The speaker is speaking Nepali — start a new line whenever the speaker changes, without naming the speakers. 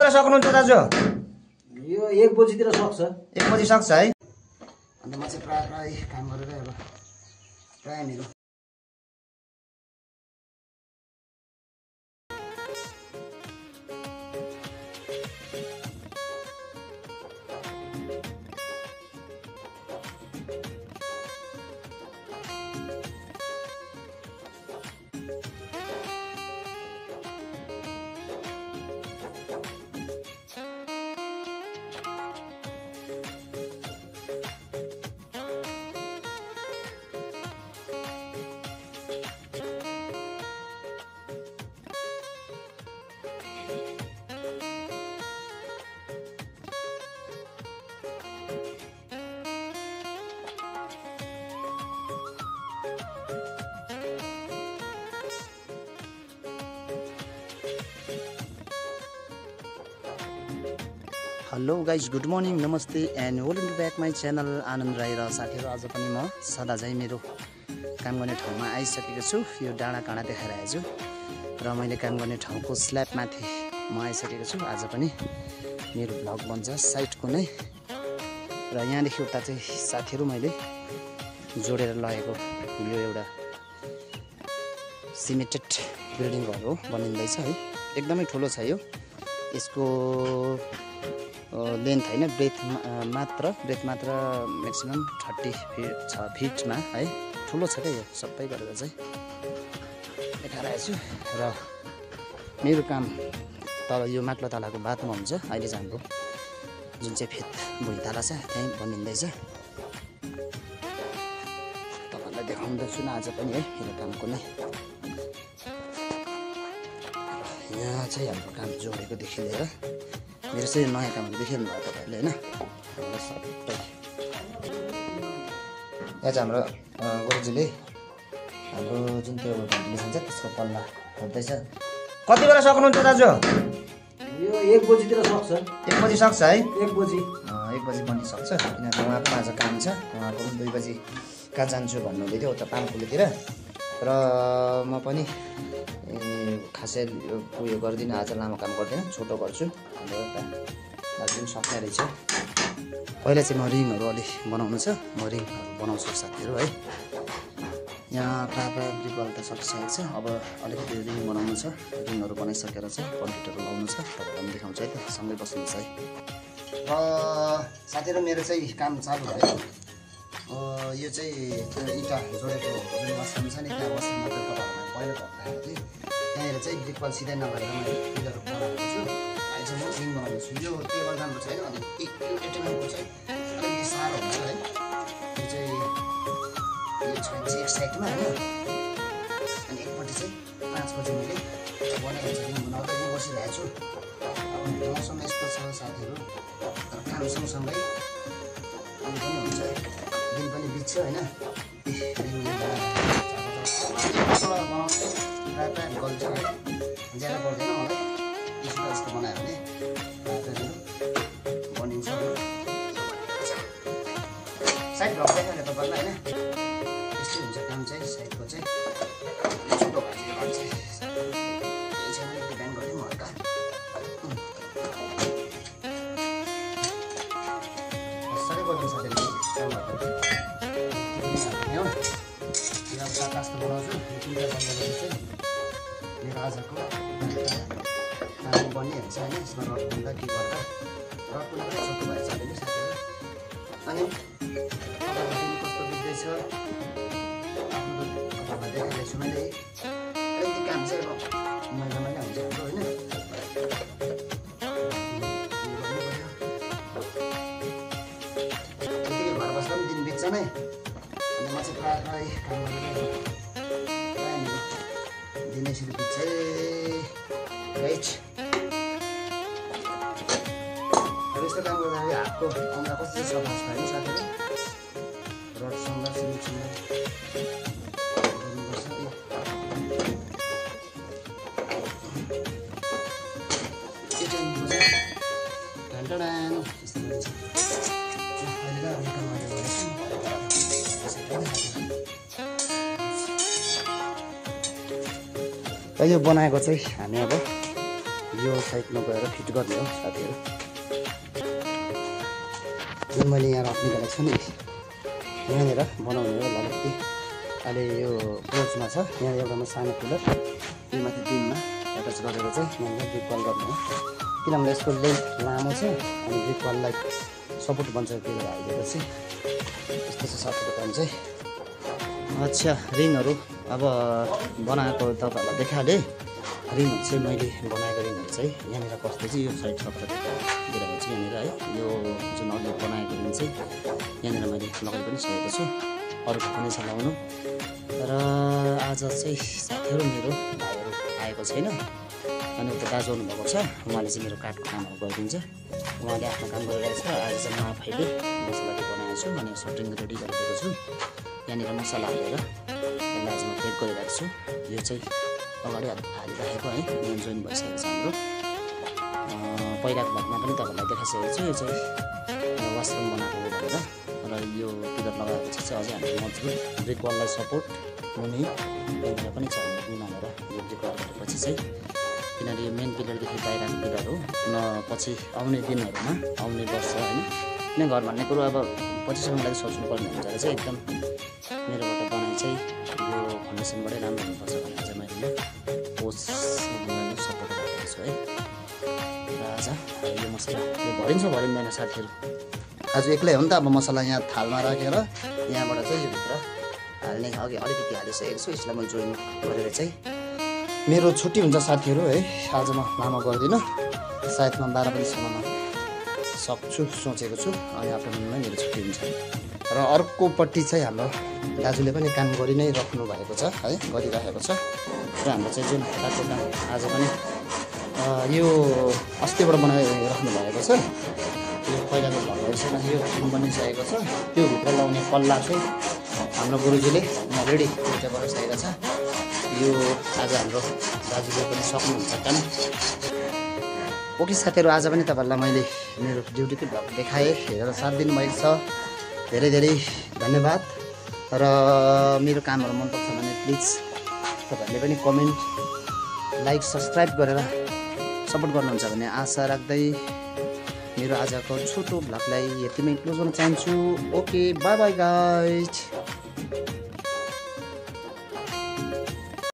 सक्नुहुन्छ दाजु?
यो 1 बजीतिर सक्छ।
1 बजी सक्छ है।
अन्त म चाहिँ प्राय काम गरेर अब प्राय मेरो
हेलो गाइज, गुड मर्निङ, नमस्ते and welcome to back my channel Anand Rai. र साथीहरू, आज पनि म सदा चाहिँ मेरो काम गर्ने ठाउँमा आइसकेको छु। यो डाँडा काँडा देखाइरहेको छु र मैले काम गर्ने ठाउँको स्ल्याबमाथि म आइसकेको छु। आज पनि मेरो भ्लग बन्छ साइडको नै। र यहाँदेखि उता चाहिँ साथीहरू मैले जोडेर लगेको यो एउटा सिमेन्टेड बिल्डिङहरू बनिँदैछ है। एकदमै ठुलो छ यो। यसको लेन्थ होइन, ब्रेथ मात्र म्याक्सिमम् 30 फिटमा है। ठुलो छ क्या यो सबै गरेर चाहिँ देखाइरहेको छु। र मेरो काम तल यो माथिल्लो तलाको बादमा हुन्छ। अहिले चाहिँ हाम्रो जुन चाहिँ फेद भुइँताला छ त्यहीँ बनिँदैछ। तपाईँहरूलाई देखाउँदैछु न आज पनि है मेरो कामको नै। यहाँ चाहिँ हाम्रो काम जोडेकोदेखि लिएर मेरो चाहिँ नयाँ कामहरू देखिरहनु भयो तपाईँहरूले होइन। सबै यहाँ चाहिँ हाम्रो गुरुजीले हाम्रो जुन त्यो भेन्टिलेसन छ त्यसको पल्ला खोज्दैछ। कति बेला सक्नुहुन्छ दाजु?
यो 1 बजीतिर सक्छ।
1 बजी सक्छ है।
1 बजी
1 बजी पनि सक्छ, किनभने उहाँको आज काम छ। उहाँको पनि 2 बजी कहाँ जान्छु भन्नुहुँदै थियो उता पामफुलतिर। र म पनि खासै उयो गर्दिनँ, आज लामो काम गर्दिनँ, छोटो गर्छु। हाम्रो एउटा दार्जिलिङ सक्ने रहेछ। पहिला चाहिँ म रिङहरू अलिक बनाउनु छ, म रिङहरू बनाउँछु साथीहरू है। यहाँ प्रायः ब्रिकवाल त सकिसकेको छ। अब अलिकति रिङ बनाउनु छ। रिङहरू बनाइसकेर चाहिँ कम्प्युटर लगाउनु छ। तपाईँलाई पनि देखाउँछु है, त सँगै बस्नुहोस् है। र साथीहरू, मेरो चाहिँ काम चालु भयो। यो चाहिँ इँटा जोडेको जुन वासरुम छ नि, त्यहाँ वासरुममा चाहिँ तपाईँहरूलाई पहिलो भन्दाखेरि चाहिँ त्यहाँनिर चाहिँ ब्रिकवाल सिधै नभएर मैले पिलरहरू बनाएको छु। अहिले चाहिँ म रिङ बनाउँदैछु। यो टेबल राम्रो छैन, अनि यो एटेलको चाहिँ अलिकति साह्रो हुन्छ है। यो चाहिँ यो छ एक साइडमा होइन, अनि एकपट्टि चाहिँ 5 बजी मैले बनाएको छु। रिङ बनाउँदै बसिरहेको छु। अब मौसम यस्तो छ साथीहरू, तर काम सँगसँगै उयो पनि हुन्छ, दिन पनि बित्छ होइन। प्रायः गल्छ है, ज्यादा पर्दैन मलाई। यस्तो यस्तो बनायो भने बनिन्छ। साइड भ्लग देखाउने तपाईँलाई होइन, यस्तै हुन्छ काम चाहिँ। साइडको चाहिँ छोटो भइसक्यो काम चाहिँ। केही छैन, बिहान गरिदिउँ हल्का। सबै गरिदिउँ साथीहरू कामहरू। कास्ट बनाउँछु। 3टा बन्द गरेर चाहिँ मेरो आजको काम बनिहाल्छ होइन। यसमा रड बुन्दा के गर्दा रड बुन्दा पनि छोटो भएछ अलिअलि साथीहरू। अनि तपाईँको दिन कस्तो बित्दैछ आफ्नो तपाईँलाई देखाइदिएछु मैले। अलिकति काम चाहिँ अब मैला मैला हुन्छ हाम्रो होइन। यतिकै घर बस्दा पनि दिन बित्छ नै। अनि म चाहिँ प्रायः काम गरेर दिन यसरी बित्छ राइट। अब यस्तो काम गर्दाखेरि हातको औँला कस्तो सफा छ होइन साथीहरू। रडसँग सिमेन्टसँग गर्नुपर्छ। यो चाहिँ ढान्टाडान यस्तो हुन्छ। अहिले त उल्टा गरेर यो बनाएको चाहिँ हामी अब
यो साइडमा गएर फिट गर्ने हो साथीहरू। यो मैले यहाँ राख्ने गरेको छु नि, यहाँनिर बनाउने हो अलिकति। अहिले यो पोजमा छ, यहाँ एउटामा सानो पिलर, यो माथि बिममा एट्याच गरेर चाहिँ यहाँनिर ब्रिक वाल गर्ने हो। किनभने यसको लेन्थ लामो छ अनि ब्रिक वाललाई सपोर्ट बन्छ पिलर हालिदिएपछि। यस्तो छ साथीहरू काम चाहिँ।
अच्छा, रिङहरू अब बनाएको तपाईँहरूलाई देखाएँ।
रिङहरू चाहिँ मैले बनाएको रिङहरू चाहिँ यहाँनिर कस्तो चाहिँ यो साइड सबै दिइरहेको छु यहाँनिर है। यो जुन अघि बनाएको रिङ चाहिँ यहाँनिर मैले लगाइ पनि सकेको छु, अरू पनि छ लगाउनु। र आज चाहिँ साथीहरू मेरो भाइहरू आएको छैन, अनि उता दाजु आउनुभएको छ, उहाँले चाहिँ मेरो काठको कामहरू गरिदिन्छ। उहाँले आफ्नो काम गरिरहेको छ। आज चाहिँ म आफैले मसला बनाएको छु अनि सफ्ट ड्रिङ्क रेडी गरिदिएको छु। यहाँनिर मसला हालेर यसलाई आज म पेक गरिरहेको छु। यो चाहिँ अगाडि हालिराखेको है, मेन जोइन भइसकेको छ हाम्रो। पहिलाको भागमा पनि तपाईँहरूलाई देखाइसकेको छु। यो चाहिँ वासरुम बनाएको हो भनेर, र यो पिलर लगाएपछि चाहिँ अझै हामीले मजबुत ब्रिक वाललाई सपोर्ट हुने यहाँनिर पनि छ हालेर यो ब्रिक वाल गरेपछि चाहिँ, किनभने यो मेन पिलरदेखि बाहिरको पिलर हो न, पछि आउने दिनहरूमा आउने वर्ष होइन किन घर भन्ने कुरो अब पछिसम्मलाई सोच्नुपर्ने हुन्छ र चाहिँ एकदम मेरोबाट बनाइ चाहिँ यो फाउन्डेसनबाटै राम्रो हुनुपर्छ भनेर चाहिँ मैले पोस्ट सपोर्ट गरेको छु है। र आज यो मसला यो भरिन्छ भरिँदैन साथीहरू, आज एक्लै हो नि त। अब मसला यहाँ थालमा राखेर यहाँबाट चाहिँ यो भित्र हाल्ने, अघि अलिकति हालिसकेको छु। यसलाई म जोइन गरेर चाहिँ मेरो छुट्टी हुन्छ साथीहरू है। आज म लामो गर्दिनँ, सायद म 12 बजीसम्ममा सक्छु सोचेको छु, अनि आफ्टरनुनमा मेरो छुट्टी हुन्छ। र अर्कोपट्टि चाहिँ हाम्रो दाजुले पनि काम गरि नै राख्नु भएको छ है, गरिरहेको छ। र हाम्रो चाहिँ जुन काठको काम आज पनि यो अस्तिबाट बनाइराख्नु भएको छ। यो पहिलाको भएपछि यो टिम बनिसकेको छ। त्यो भित्र लाउने पल्ला चाहिँ हाम्रो गुरुजीले रेडी गरिसकेको छ। यो आज हाम्रो दाजुले पनि सक्नुहुन्छ काम। ओके साथीहरू, आज पनि तपाईँहरूलाई मैले मेरो ड्युटीकै भ्लग देखाएँ, हेरेर साथ दिनुभएको छ, धेरै धेरै धन्यवाद। र मेरो कामहरू मनपर्छ भने प्लिज तपाईँहरूले पनि कमेन्ट, लाइक, सब्सक्राइब गरेर सपोर्ट गर्नुहुन्छ भन्ने आशा राख्दै मेरो आजको छोटो भ्लगलाई यतिमै क्लोज गर्न चाहन्छु। Okay, by by guys.